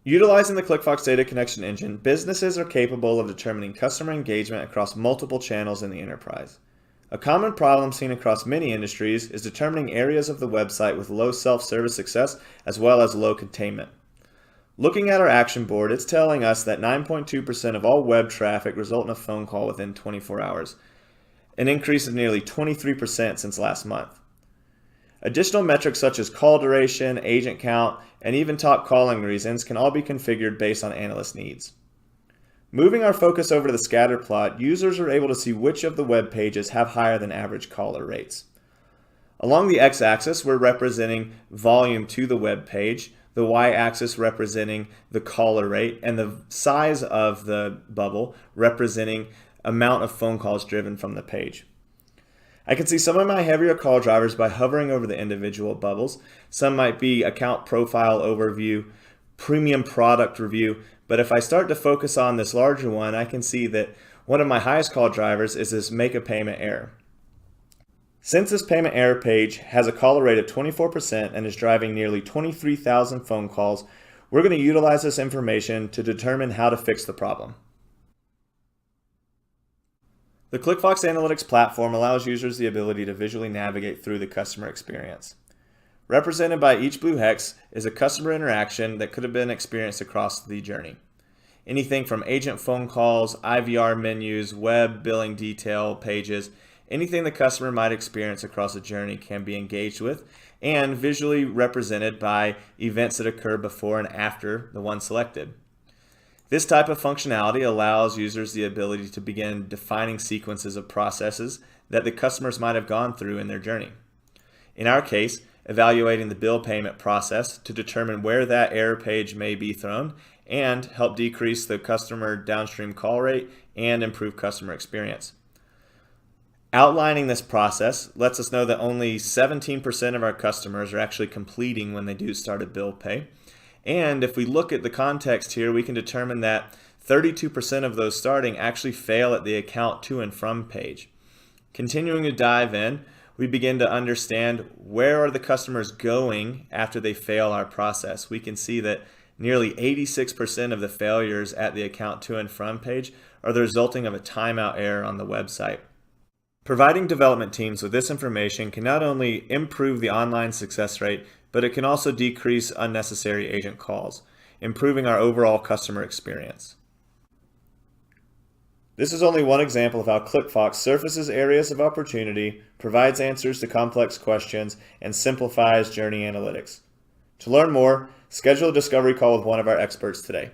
Utilizing the ClickFox data connection engine, businesses are capable of determining customer engagement across multiple channels in the enterprise. A common problem seen across many industries is determining areas of the website with low self-service success as well as low containment. Looking at our action board, it's telling us that 9.2% of all web traffic result in a phone call within 24 hours, an increase of nearly 23% since last month. Additional metrics such as call duration, agent count, and even top calling reasons can all be configured based on analyst needs. Moving our focus over to the scatter plot, users are able to see which of the web pages have higher than average caller rates. Along the x-axis, we're representing volume to the web page, the y-axis representing the caller rate, and the size of the bubble representing amount of phone calls driven from the page. I can see some of my heavier call drivers by hovering over the individual bubbles. Some might be account profile overview, premium product review, but if I start to focus on this larger one, I can see that one of my highest call drivers is this make a payment error. Since this payment error page has a caller rate of 24% and is driving nearly 23,000 phone calls, we're going to utilize this information to determine how to fix the problem. The ClickFox Analytics platform allows users the ability to visually navigate through the customer experience. Represented by each blue hex is a customer interaction that could have been experienced across the journey. Anything from agent phone calls, IVR menus, web billing detail pages, anything the customer might experience across a journey can be engaged with and visually represented by events that occur before and after the one selected. This type of functionality allows users the ability to begin defining sequences of processes that the customers might have gone through in their journey. In our case, evaluating the bill payment process to determine where that error page may be thrown and help decrease the customer downstream call rate and improve customer experience. Outlining this process lets us know that only 17% of our customers are actually completing when they do start a bill pay. And if we look at the context here, we can determine that 32% of those starting actually fail at the account to and from page. Continuing to dive in, we begin to understand where are the customers going after they fail our process. We can see that nearly 86% of the failures at the account to and from page are the resulting of a timeout error on the website. Providing development teams with this information can not only improve the online success rate, but it can also decrease unnecessary agent calls, improving our overall customer experience. This is only one example of how ClickFox surfaces areas of opportunity, provides answers to complex questions, and simplifies journey analytics. To learn more, schedule a discovery call with one of our experts today.